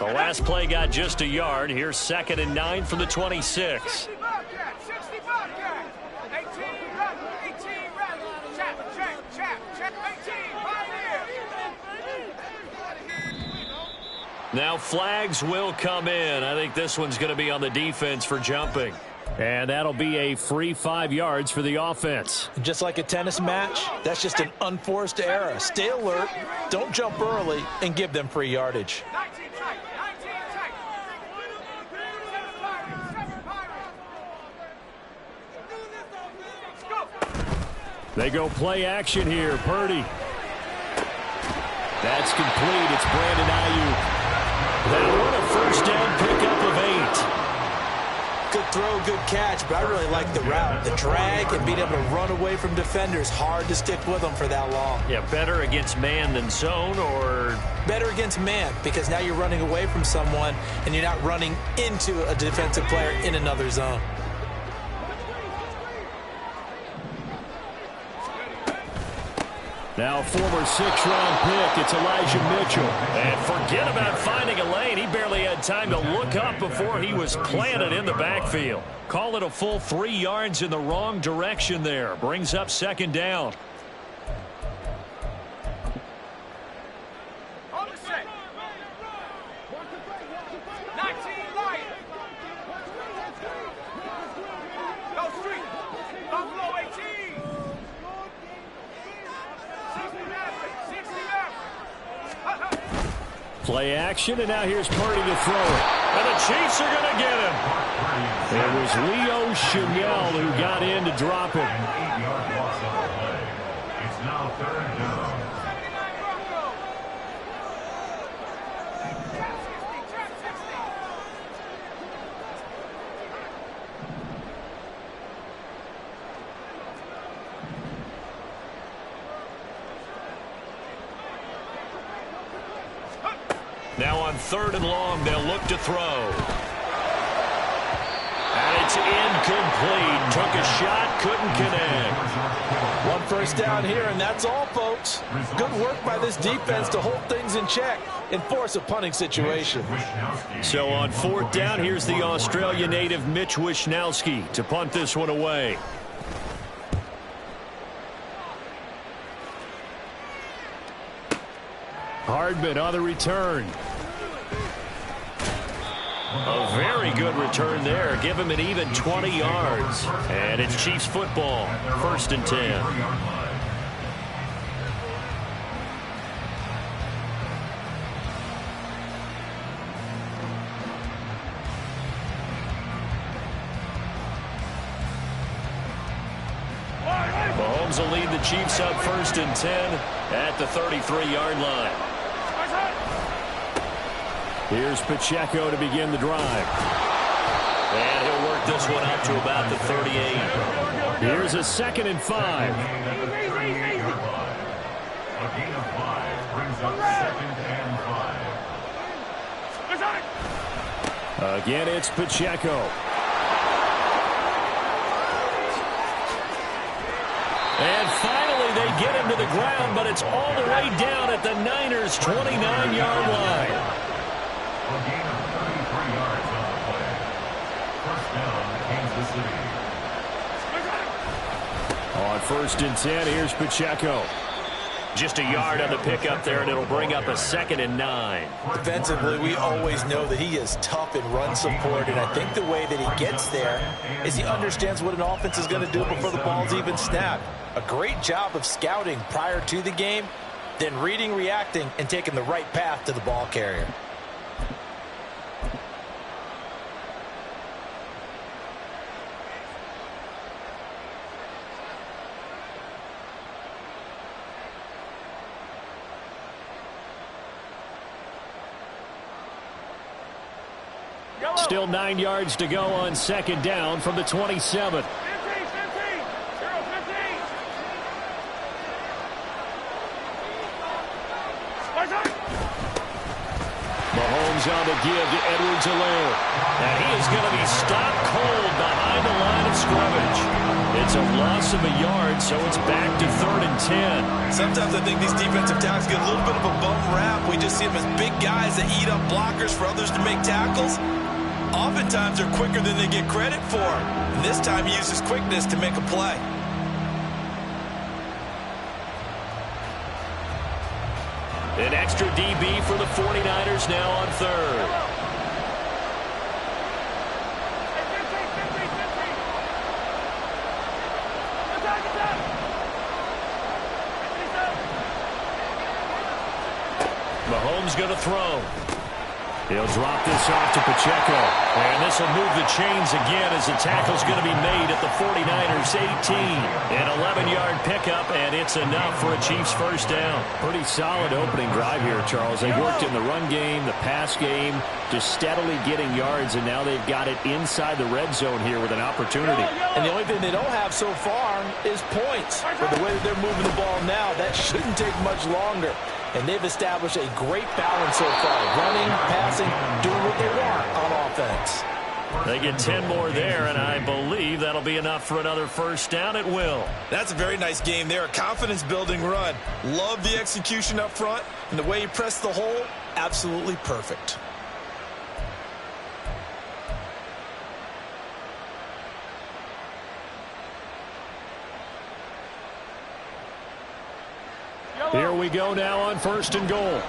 The last play got just a yard. Here's 2nd and 9 from the 26. Now flags will come in. I think this one's going to be on the defense for jumping. And that'll be a free 5 yards for the offense. Just like a tennis match, that's just an unforced error. Stay alert, don't jump early, and give them free yardage. They go play action here. Purdy. That's complete. It's Brandon Ayuk. They want a first down pickup of 8. Good throw, good catch, but I really like the route. The drag and being able to run away from defenders, hard to stick with them for that long. Yeah, better against man than zone, or? Better against man, because now you're running away from someone and you're not running into a defensive player in another zone. Now former 6th-round pick, it's Elijah Mitchell. And forget about finding a lane. He barely had time to look up before he was planted in the backfield. Call it a full 3 yards in the wrong direction there. Brings up 2nd down. Play action, and now here's Purdy to throw it. And the Chiefs are going to get him. It was Leo Chanel who got in to drop him. It's now 3rd down. Now on 3rd and long, they'll look to throw. And it's incomplete. Took a shot, couldn't connect. 1 first down here, and that's all, folks. Good work by this defense to hold things in check and force a punting situation. So on 4th down, here's the Australia native Mitch Wishnowsky to punt this one away. Hardman on the return. A very good return there. Give him an even 20 yards. And it's Chiefs football. 1st and 10. Mahomes will lead the Chiefs up 1st and 10 at the 33-yard line. Here's Pacheco to begin the drive. And he'll work this one up to about the 38. Here's a 2nd and 5. A gain of 5 brings up 2nd and 5. Again, it's Pacheco. And finally, they get him to the ground, but it's all the way down at the Niners' 29-yard line. A gain of 33 yards on the play. 1st down, Kansas City. On 1st and 10, here's Pacheco. Just a yard on the pickup there, and it'll bring up a 2nd and 9. Defensively, we always know that he is tough in run support, and I think the way that he gets there is he understands what an offense is going to do before the ball's even snapped. A great job of scouting prior to the game, then reading, reacting, and taking the right path to the ball carrier. Still 9 yards to go on 2nd down from the 27. Mahomes on the give to Edwards-Helaire. And he is going to be stopped cold behind the line of scrimmage. It's a loss of a yard, so it's back to 3rd and 10. Sometimes I think these defensive tackles get a little bit of a bum rap. We just see them as big guys that eat up blockers for others to make tackles. Oftentimes they're quicker than they get credit for. And this time he uses quickness to make a play. An extra DB for the 49ers now on 3rd. Mahomes going to throw. He'll drop this off to Pacheco. And this will move the chains again as the tackle's going to be made at the 49ers 18. An 11-yard pickup, and it's enough for a Chiefs first down. Pretty solid opening drive here, Charles. They worked in the run game, the pass game, just steadily getting yards, and now they've got it inside the red zone here with an opportunity. And the only thing they don't have so far is points. With the way that they're moving the ball now, that shouldn't take much longer. And they've established a great balance so far. Running, passing, doing what they want on offense. They get 10 more there, and I believe that'll be enough for another first down at will. That's a very nice game there. A confidence-building run. Love the execution up front. And the way he pressed the hole, absolutely perfect. Here we go now on 1st and goal.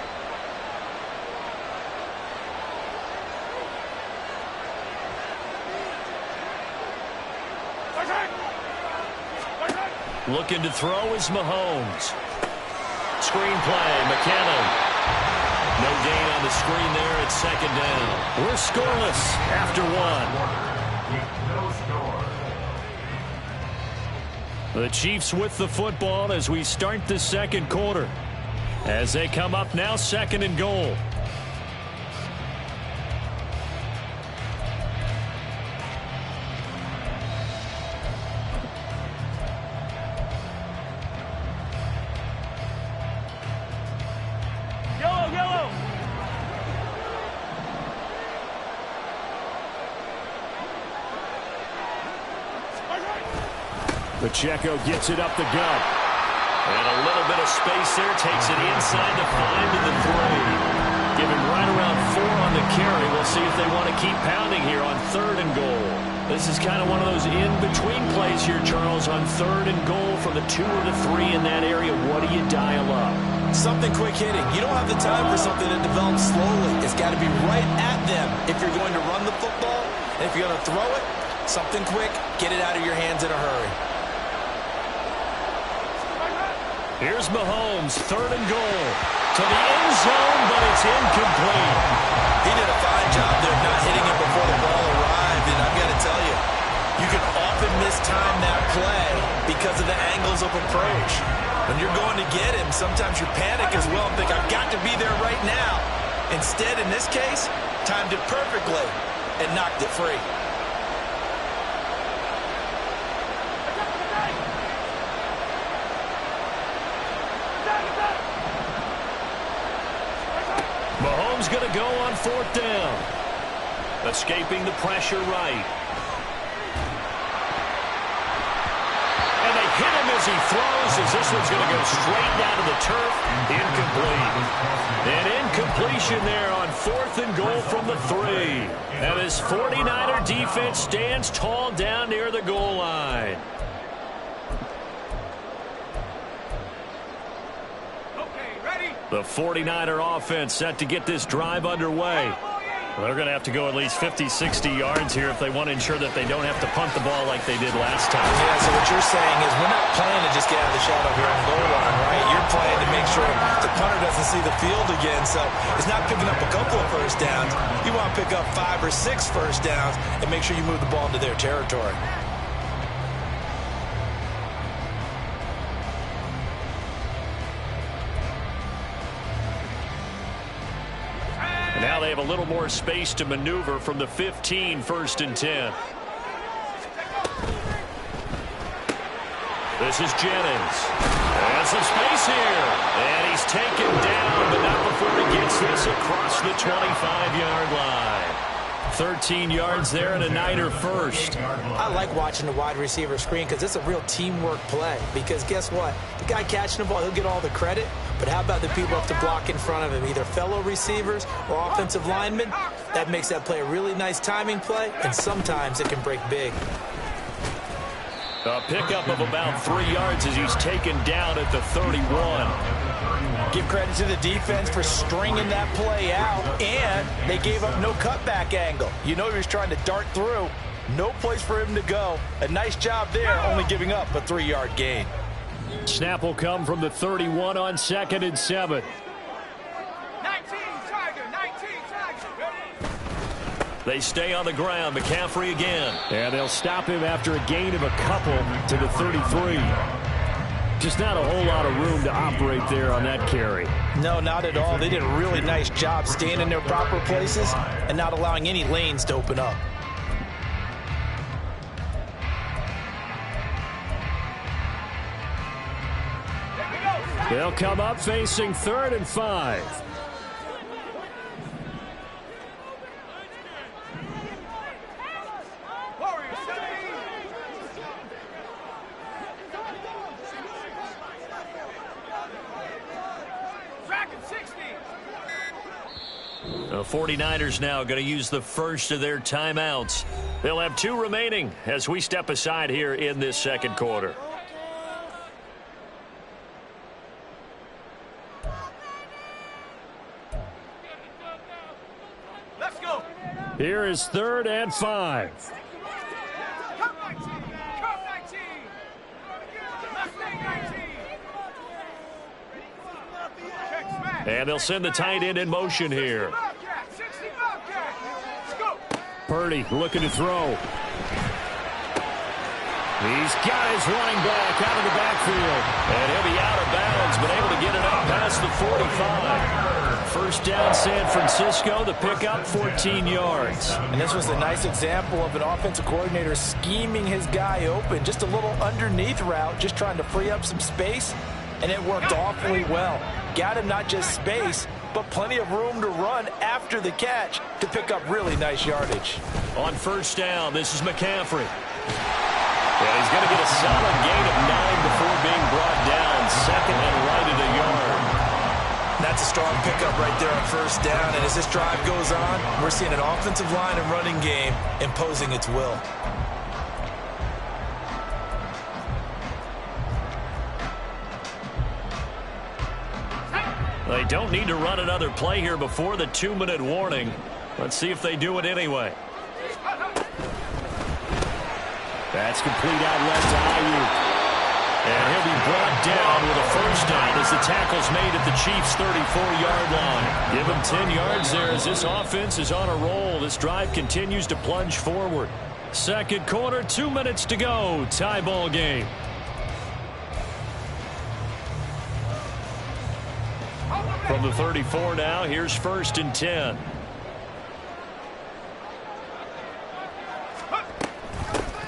Looking to throw is Mahomes. Screen play, McKinnon. No gain on the screen there at 2nd down. We're scoreless after 1. No score. The Chiefs with the football as we start the 2nd quarter. As they come up now, 2nd and goal. Yellow. Pacheco gets it up the gut. And a little bit of space there. Takes it inside the 5 to the 3. Give him right around 4 on the carry. We'll see if they want to keep pounding here on 3rd and goal. This is kind of one of those in-between plays here, Charles, on 3rd and goal from the 2 or the 3 in that area. What do you dial up? Something quick hitting. You don't have the time for something that develops slowly. It's got to be right at them if you're going to run the football. And if you're going to throw it, something quick, get it out of your hands in a hurry. Here's Mahomes, 3rd and goal. To the end zone, but it's incomplete. He did a fine job there not hitting it before the ball arrived. And I've got to tell you, you can often mistime that play because of the angles of approach. When you're going to get him, sometimes you panic as well and think, I've got to be there right now. Instead, in this case, timed it perfectly and knocked it free. Mahomes going to go on 4th down. Escaping the pressure right. And they hit him as he throws, as this one's going to go straight down to the turf. Incomplete. An incompletion there on 4th and goal from the 3. And his 49er defense stands tall down near the goal line. The 49er offense set to get this drive underway. They're going to have to go at least 50, 60 yards here if they want to ensure that they don't have to punt the ball like they did last time. Yeah, so what you're saying is we're not playing to just get out of the shadow here on the goal line, right? You're playing to make sure the punter doesn't see the field again. So it's not picking up a couple of first downs. You want to pick up 5 or 6 first downs and make sure you move the ball into their territory. Now they have a little more space to maneuver from the 15, 1st and 10. This is Jennings. And some space here. And he's taken down, but not before he gets this across the 25-yard line. 13 yards there and a Niner first. I like watching the wide receiver screen because it's a real teamwork play. Because guess what? The guy catching the ball, he'll get all the credit. But how about the people up to block in front of him, either fellow receivers or offensive linemen? That makes that play a really nice timing play, and sometimes it can break big. A pickup of about 3 yards as he's taken down at the 31. Give credit to the defense for stringing that play out, and they gave up no cutback angle. You know he was trying to dart through. No place for him to go. A nice job there, only giving up a 3-yard gain. Snap will come from the 31 on 2nd and 7. 19 Tiger, 19 Tiger. They stay on the ground. McCaffrey again. And they'll stop him after a gain of a couple to the 33. Just not a whole lot of room to operate there on that carry. No, not at all. They did a really nice job staying in their proper places and not allowing any lanes to open up. They'll come up facing 3rd and 5. The 49ers now going to use the first of their timeouts. They'll have 2 remaining as we step aside here in this second quarter. Let's go. Here is 3rd and 5. Come 19. Come 19. Left leg 19. Check smash. And they'll send the tight end in motion here. 60 Bobcat. Let's go. Purdy looking to throw. He's got his running back out of the backfield. And he'll be out of bounds, but able to get it out past the 45. First down, San Francisco. The pickup, 14 yards. And this was a nice example of an offensive coordinator scheming his guy open. Just a little underneath route, just trying to free up some space. And it worked awfully well. Got him not just space, but plenty of room to run after the catch to pick up really nice yardage. On first down, this is McCaffrey. And he's going to get a solid gain of 9 before being brought down. 2nd and right at a yard. That's a strong pickup right there on first down. And as this drive goes on, we're seeing an offensive line and running game imposing its will. They don't need to run another play here before the 2-minute warning. Let's see if they do it anyway. That's complete out left to Ayuk. And he'll be brought down with a first down as the tackle's made at the Chiefs' 34-yard line. Give him 10 yards there as this offense is on a roll. This drive continues to plunge forward. Second quarter, 2 minutes to go. Tie ball game. From the 34 now, here's 1st and 10.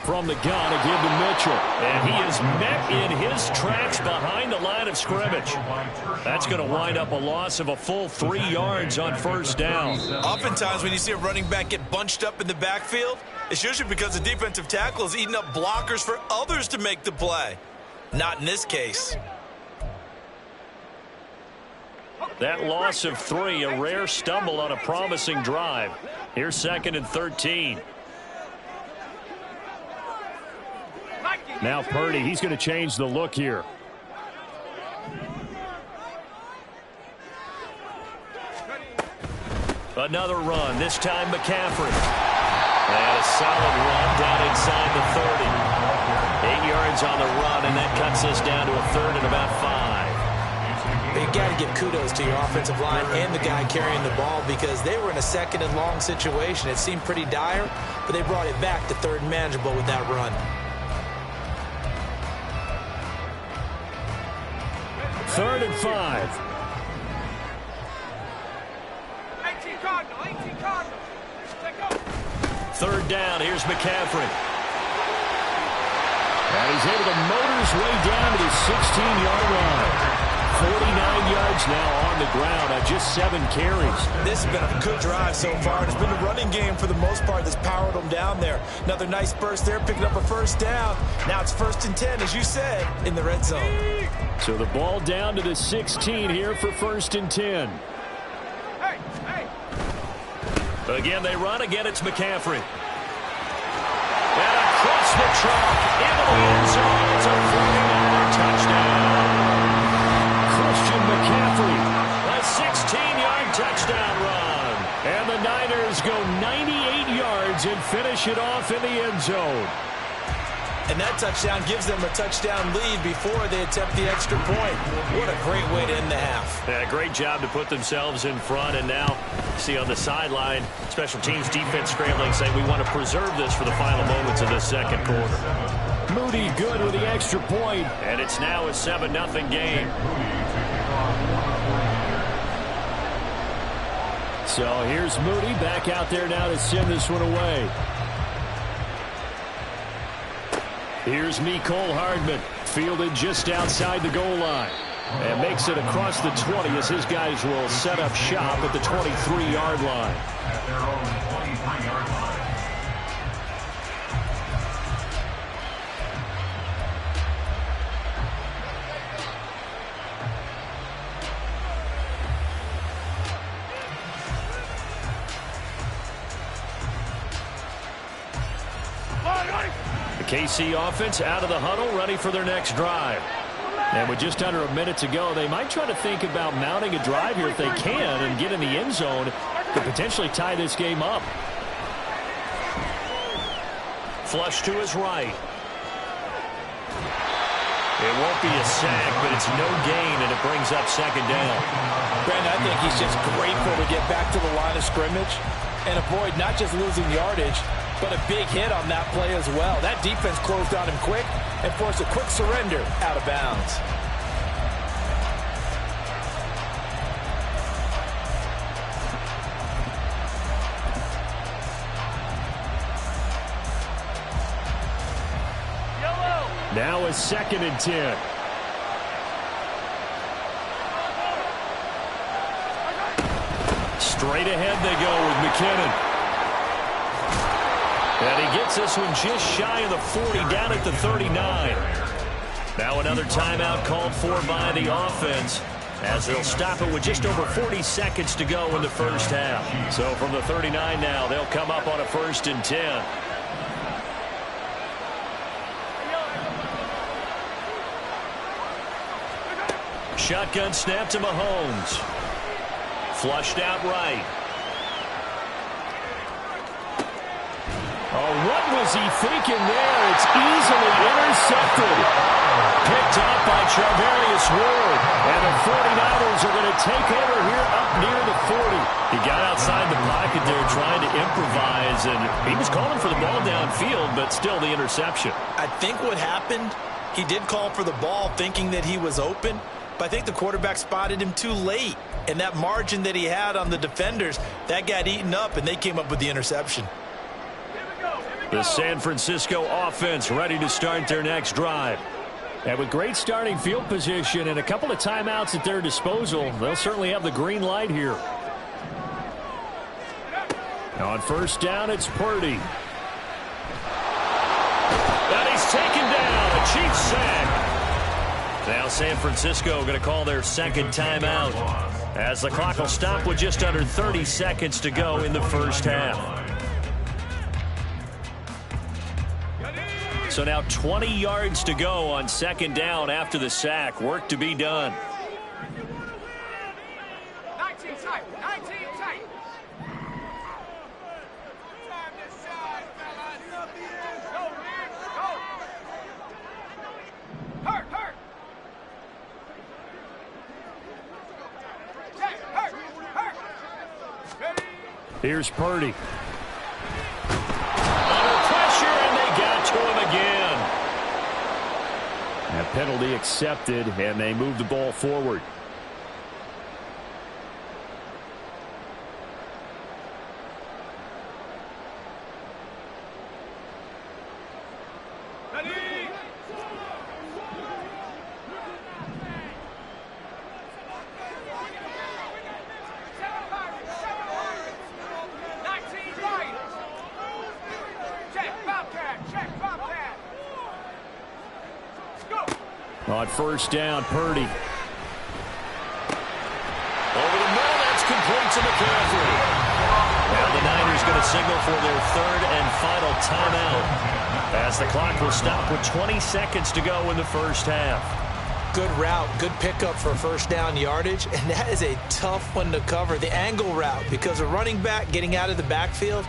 From the gun to give to Mitchell. And he is met in his tracks behind the line of scrimmage. That's going to wind up a loss of a full 3 yards on first down. Oftentimes when you see a running back get bunched up in the backfield, it's usually because the defensive tackle is eating up blockers for others to make the play. Not in this case. That loss of 3, a rare stumble on a promising drive. Here's 2nd and 13. Now Purdy, he's going to change the look here. Another run, this time McCaffrey. And a solid run down inside the 30. 8 yards on the run, and that cuts us down to a 3rd and about 5. You got to give kudos to your offensive line and the guy carrying the ball because they were in a 2nd and long situation. It seemed pretty dire, but they brought it back to 3rd and manageable with that run. 3rd and 5. 18 Cardinal, 18 Cardinal. Let's go. 3rd down, here's McCaffrey. And he's able to motor his way down to the 16-yard line. 49 yards now on on the ground on just 7 carries. This has been a good drive so far. It's been a running game for the most part that's powered them down there. Another nice burst there, picking up a first down. Now it's 1st and 10, as you said, in the red zone. So the ball down to the 16 here for 1st and 10. Hey, hey. Again, they run. Again, it's McCaffrey. And across the track, into the end zone. It's a 49er touchdown. Christian McCaffrey, a 16-yard touchdown run. And the Niners go 98 yards and finish it off in the end zone. And that touchdown gives them a touchdown lead before they attempt the extra point. What a great way to end the half. Yeah, great job to put themselves in front. And now, see on the sideline, special teams defense scrambling, saying we want to preserve this for the final moments of this second quarter. Moody good with the extra point, and it's now a 7-0 game. So here's Moody back out there now to send this one away. Here's Mecole Hardman, fielded just outside the goal line. And makes it across the 20 as his guys will set up shop at the 23-yard line. At their own 23-yard line. The KC offense out of the huddle, ready for their next drive. And with just under a minute to go, they might try to think about mounting a drive here if they can and get in the end zone to potentially tie this game up. Flush to his right. It won't be a sack, but it's no gain, and it brings up 2nd down. Brandon, I think he's just grateful to get back to the line of scrimmage and avoid not just losing yardage, but a big hit on that play as well. That defense closed on him quick and forced a quick surrender out of bounds. Now a 2nd and 10. Straight ahead they go with McKinnon. And he gets this one just shy of the 40, down at the 39. Now another timeout called for by the offense, as they'll stop it with just over 40 seconds to go in the first half. So from the 39 now, they'll come up on a 1st and 10. Shotgun snap to Mahomes. Flushed out right. Oh, what was he thinking there? It's easily intercepted. Picked off by Charvarius Ward. And the 49ers are going to take over here up near the 40. He got outside the pocket there trying to improvise, and he was calling for the ball downfield, but still the interception. I think what happened, he did call for the ball thinking that he was open, but I think the quarterback spotted him too late. And that margin that he had on the defenders, that got eaten up, and they came up with the interception. The San Francisco offense ready to start their next drive. And with great starting field position and a couple of timeouts at their disposal, they'll certainly have the green light here. On 1st down, it's Purdy. And he's taken down. A Chiefs sack. Now San Francisco going to call their 2nd timeout, as the clock will stop with just under 30 seconds to go in the first half. So now 20 yards to go on 2nd down after the sack. Work to be done. 19 tight. 19 tight. Time to shine, fellas. Go, man. Go. Hurt, hurt. Jack, hurt, hurt. Ready? Here's Purdy. Under pressure, and they got to him again. That penalty accepted, and they move the ball forward. On first down, Purdy. Over the middle, that's complete to McCaffrey. Now the Niners going to signal for their third and final timeout, as the clock will stop with 20 seconds to go in the first half. Good route, good pickup for first down yardage, and that is a tough one to cover, the angle route, because a running back getting out of the backfield,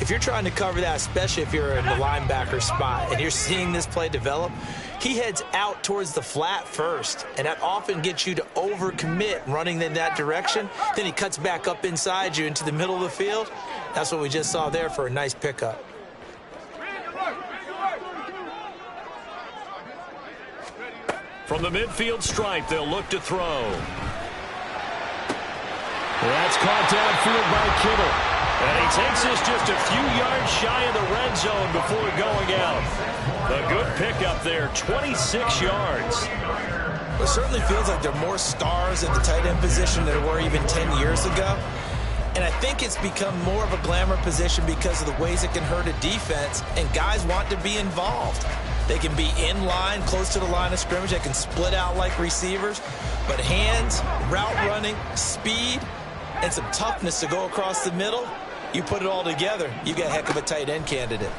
if you're trying to cover that, especially if you're in the linebacker spot and you're seeing this play develop, he heads out towards the flat first, and that often gets you to overcommit running in that direction. Then he cuts back up inside you into the middle of the field. That's what we just saw there for a nice pickup. From the midfield stripe, they'll look to throw. That's caught downfield by Kittle. And he takes this just a few yards shy of the red zone before going out. A good pickup there, 26 yards. It certainly feels like there are more stars at the tight end position than there were even 10 years ago. And I think it's become more of a glamour position because of the ways it can hurt a defense, and guys want to be involved. They can be in line, close to the line of scrimmage. They can split out like receivers. But hands, route running, speed, and some toughness to go across the middle, you put it all together, you got a heck of a tight end candidate.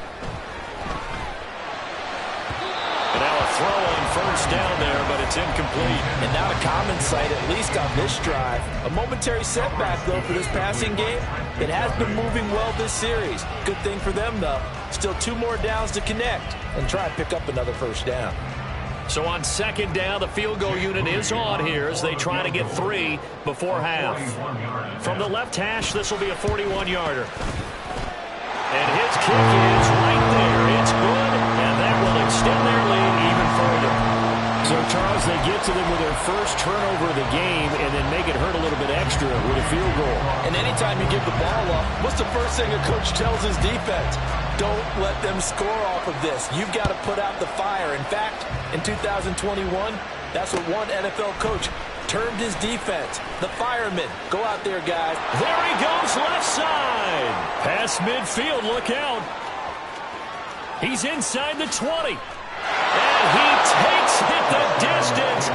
And now a throw on first down there, but it's incomplete. And not a common sight, at least on this drive. A momentary setback, though, for this passing game. It has been moving well this series. Good thing for them, though. Still 2 more downs to connect and try and pick up another first down. So on second down, the field goal unit is on here as they try to get 3 before half. From the left hash, this will be a 41-yarder. And his kick is right there. It's good, and that will extend their lead even further. So, Charles, they get to them with their first turnover of the game and then make it hurt a little bit extra with a field goal. And anytime you give the ball up, what's the first thing a coach tells his defense? Don't let them score off of this. You've got to put out the fire. In fact, in 2021, that's what one NFL coach termed his defense, the firemen. Go out there, guys. There he goes, left side. Past midfield, look out. He's inside the 20. And he takes it the distance.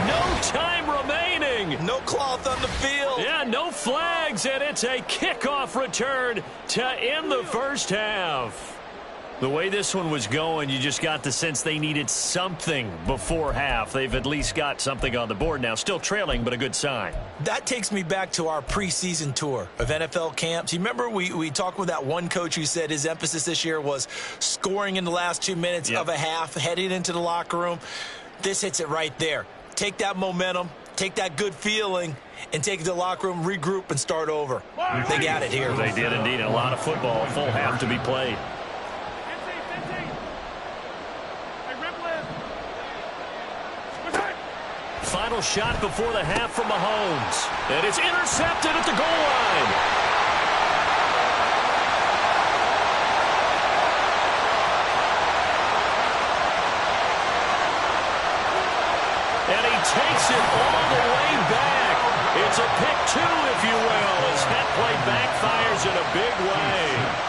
No time remaining. No cloth on the field. Yeah, no flags, and it's a kickoff return to end the first half. The way this one was going, you just got the sense they needed something before half. They've at least got something on the board now. Still trailing, but a good sign. That takes me back to our preseason tour of NFL camps. You remember we talked with that one coach who said his emphasis this year was scoring in the last 2 minutes of a half, heading into the locker room. This hits it right there. Take that momentum, take that good feeling, and take it to the locker room, regroup, and start over. They got it here. They did indeed. A lot of football, a full half to be played. Final shot before the half from Mahomes. And it's intercepted at the goal line. And he takes it all the way back. It's a pick 2, if you will, as that play backfires in a big way.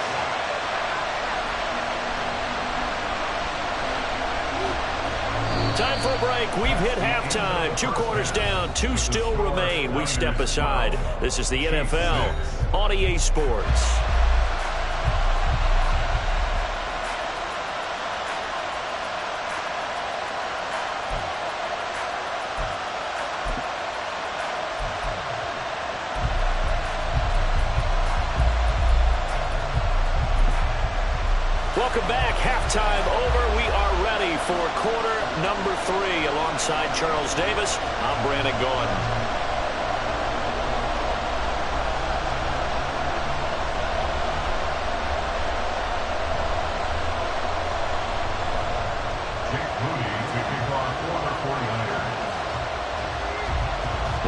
Time for a break. We've hit halftime. 2 quarters down, 2 still remain. We step aside. This is the NFL on EA Sports. Welcome back. Halftime over. We are ready for quarter number 3. Alongside Charles Davis, I'm Brandon Gaudin.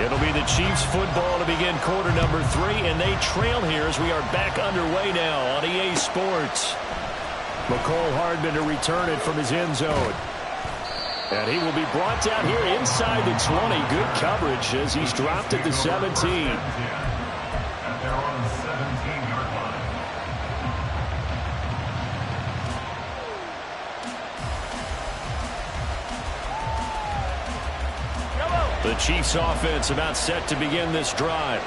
It'll be the Chiefs football to begin quarter number 3, and they trail here as we are back underway now on EA Sports. McCole Hardman to return it from his end zone. And he will be brought down here inside the 20. Good coverage as he's dropped at the 17. And they're on the 17-yard line. The Chiefs offense about set to begin this drive.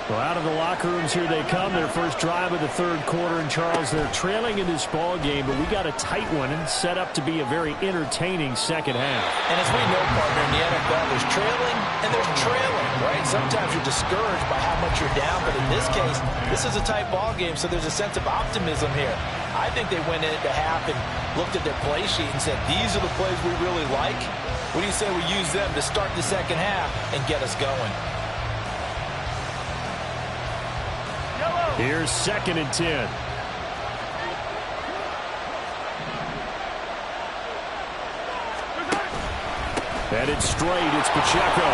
Well, out of the locker rooms here they come. Their first drive of the third quarter. And, Charles, they're trailing in this ball game, but we got a tight one and set up to be a very entertaining second half. And as we know, partner, in the NFL, there's trailing and there's trailing, right? Sometimes you're discouraged by how much you're down, but in this case, this is a tight ball game, so there's a sense of optimism here. I think they went into half and looked at their play sheet and said, these are the plays we really like. What do you say we use them to start the second half and get us going? Here's 2nd and 10. Headed straight, it's Pacheco.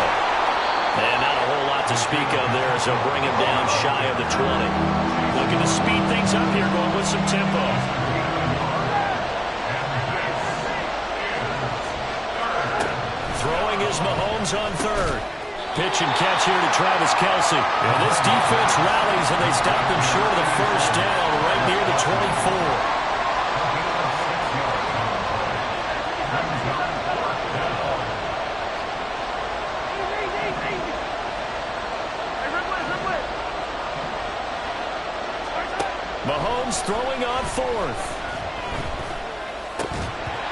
And not a whole lot to speak of there as they'll bring him down shy of the 20. Looking to speed things up here, going with some tempo. Throwing is Mahomes on 3rd. Pitch and catch here to Travis Kelce. And this defense rallies, and they stop him short of the first down right near the 24. Mahomes throwing on 4th.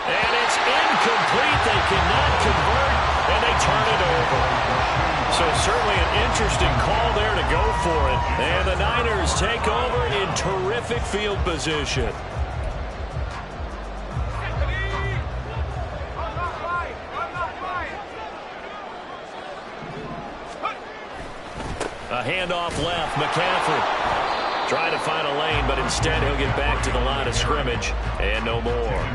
And it's incomplete. They cannot convert, and they turn it over. So certainly an interesting call there to go for it. And the Niners take over in terrific field position. A handoff left. McCaffrey trying to find a lane, but instead he'll get back to the line of scrimmage. And no more.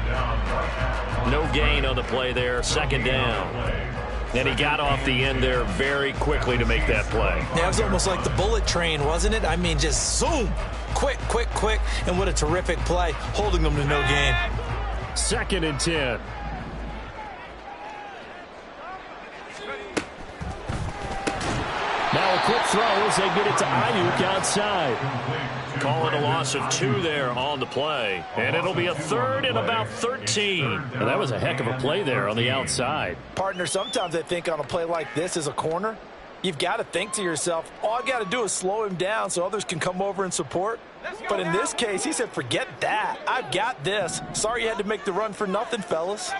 No gain on the play there. 2nd down. And he got off the end there very quickly to make that play. Yeah, it was almost like the bullet train, wasn't it? I mean, just zoom. Quick, quick, quick. And what a terrific play, holding them to no gain. 2nd and 10. Now a quick throw as they get it to Ayuk outside. Call it a loss of 2 there on the play. And it'll be a 3rd and about 13. Well, that was a heck of a play there on the outside. Partner, sometimes I think on a play like this as a corner, you've got to think to yourself, all I've got to do is slow him down so others can come over and support. But in this case, he said, forget that. I've got this. Sorry you had to make the run for nothing, fellas.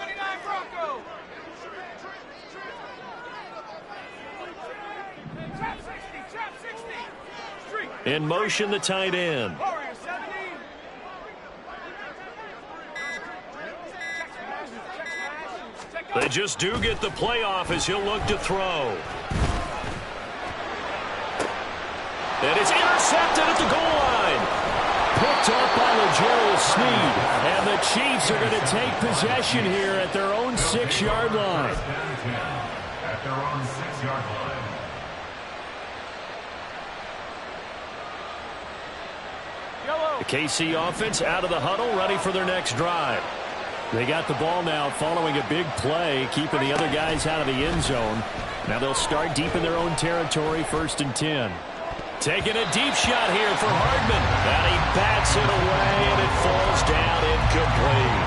In motion, the tight end. They just do get the playoff as he'll look to throw. And it's intercepted at the goal line. Picked up by L'Jarius Sneed. And the Chiefs are going to take possession here at their own 6-yard line. At their own 6-yard line. The KC offense out of the huddle, ready for their next drive. They got the ball now following a big play, keeping the other guys out of the end zone. Now they'll start deep in their own territory, 1st and 10. Taking a deep shot here for Hardman. And he bats it away, and it falls down incomplete.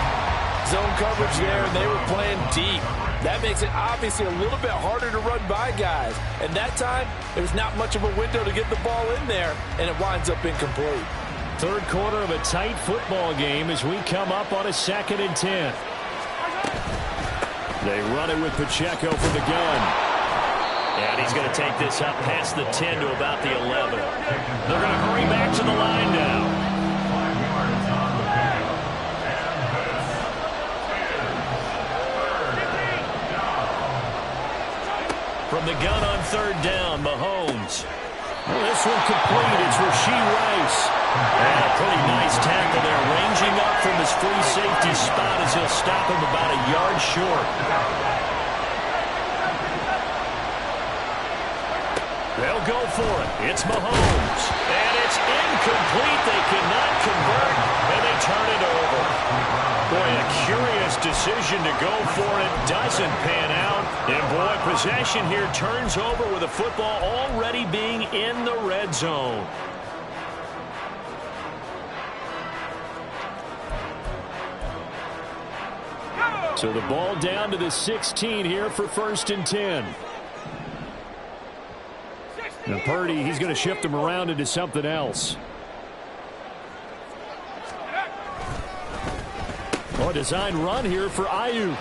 Zone coverage there, and they were playing deep. That makes it obviously a little bit harder to run by guys. And that time, there's not much of a window to get the ball in there, and it winds up incomplete. Third quarter of a tight football game as we come up on a 2nd and 10. They run it with Pacheco from the gun. And he's going to take this up past the 10 to about the 11. They're going to hurry back to the line now. 5 yards on the field. From the gun on 3rd down, Mahomes. Well, this one complete. It's Rashee Rice. And a pretty nice tackle there, ranging up from his free safety spot as he'll stop him about a yard short. They'll go for it. It's Mahomes. And it's incomplete. They cannot convert, and they turn it over. Boy, a curious decision to go for it. Doesn't pan out. And, boy, possession here turns over with the football already being in the red zone. So the ball down to the 16 here for 1st and 10. Now Purdy, he's going to shift him around into something else. Oh, a design run here for Ayuk.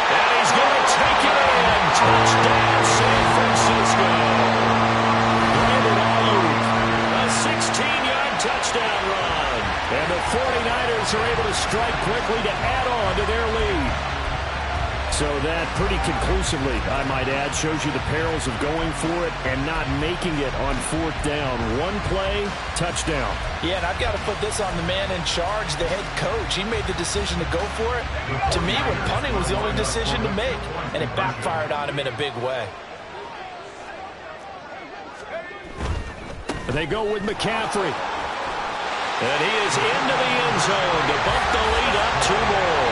And he's going to take it in. Touchdown, San Francisco. Brandon Ayuk, a 16-yard touchdown run. And the 49ers are able to strike quickly to add on to their lead. So that pretty conclusively, I might add, shows you the perils of going for it and not making it on fourth down. One play, touchdown. Yeah, and I've got to put this on the man in charge, the head coach. He made the decision to go for it. To me, when punting was the only decision to make, and it backfired on him in a big way. They go with McCaffrey. And he is into the end zone to bump the lead up 2 more.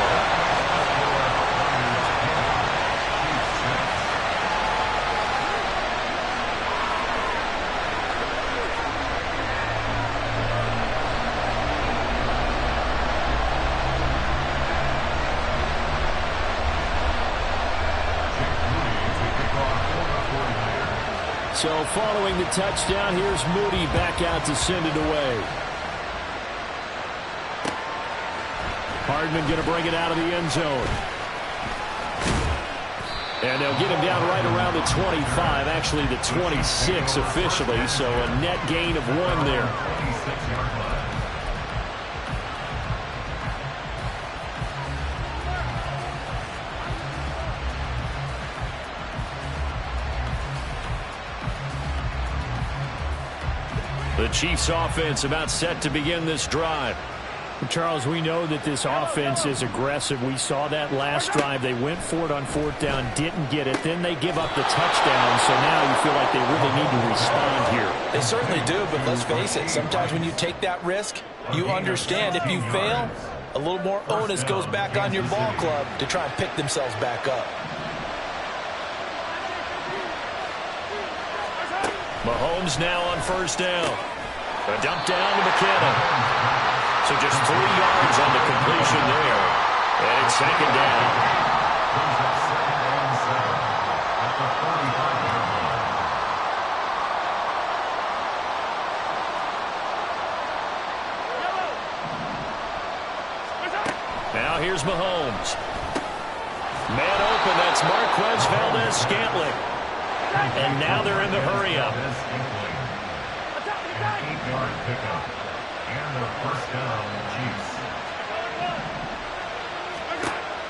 So following the touchdown, here's Moody back out to send it away. Hardman going to bring it out of the end zone. And they'll get him down right around the 25, actually the 26 officially, so a net gain of 1 there. The Chiefs offense about set to begin this drive. Charles, we know that this offense is aggressive. We saw that last drive. They went for it on fourth down, didn't get it. Then they give up the touchdown, so now you feel like they really need to respond here. They certainly do, but let's face it, sometimes when you take that risk, you understand if you fail, a little more onus goes back on your ball club to try and pick themselves back up. Mahomes now on first down. A dump down to McKinnon. So just 3 yards on the completion there. And it's second down. Now here's Mahomes. Man open, that's Marquez Valdez-Scantling. And now they're in the hurry-up. 8-yard pickup. And the first down, Chiefs.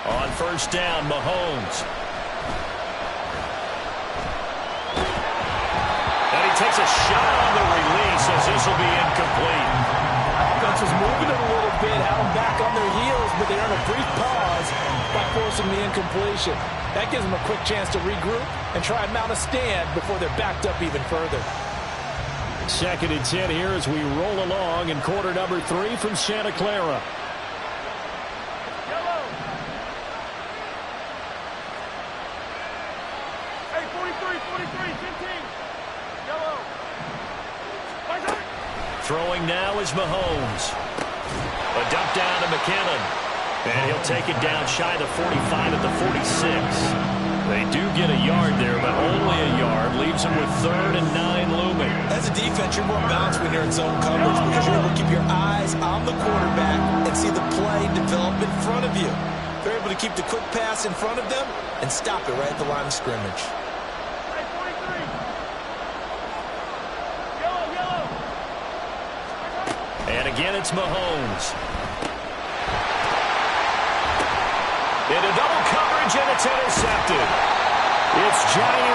On first down, Mahomes. And he takes a shot on the release as this will be incomplete. Offense was moving it a little bit, had them back on their heels, but they earned a brief pause by forcing the incompletion. That gives them a quick chance to regroup and try and mount a stand before they're backed up even further. Second and 10 here as we roll along in quarter number 3 from Santa Clara. Hey, 43, 15. Yellow. Throwing now is Mahomes. A dump down to McKinnon. And he'll take it down shy of the 45 at the 46. They do get a yard there, but only a yard. Leaves them with 3rd and 9 looming. As a defense, you're more balanced when you're in zone coverage because you're able to keep your eyes on the quarterback and see the play develop in front of you. They're able to keep the quick pass in front of them and stop it right at the line of scrimmage. Hey, 43. Yellow. And again, it's Mahomes. Into double coverage, and it's intercepted. It's Giant.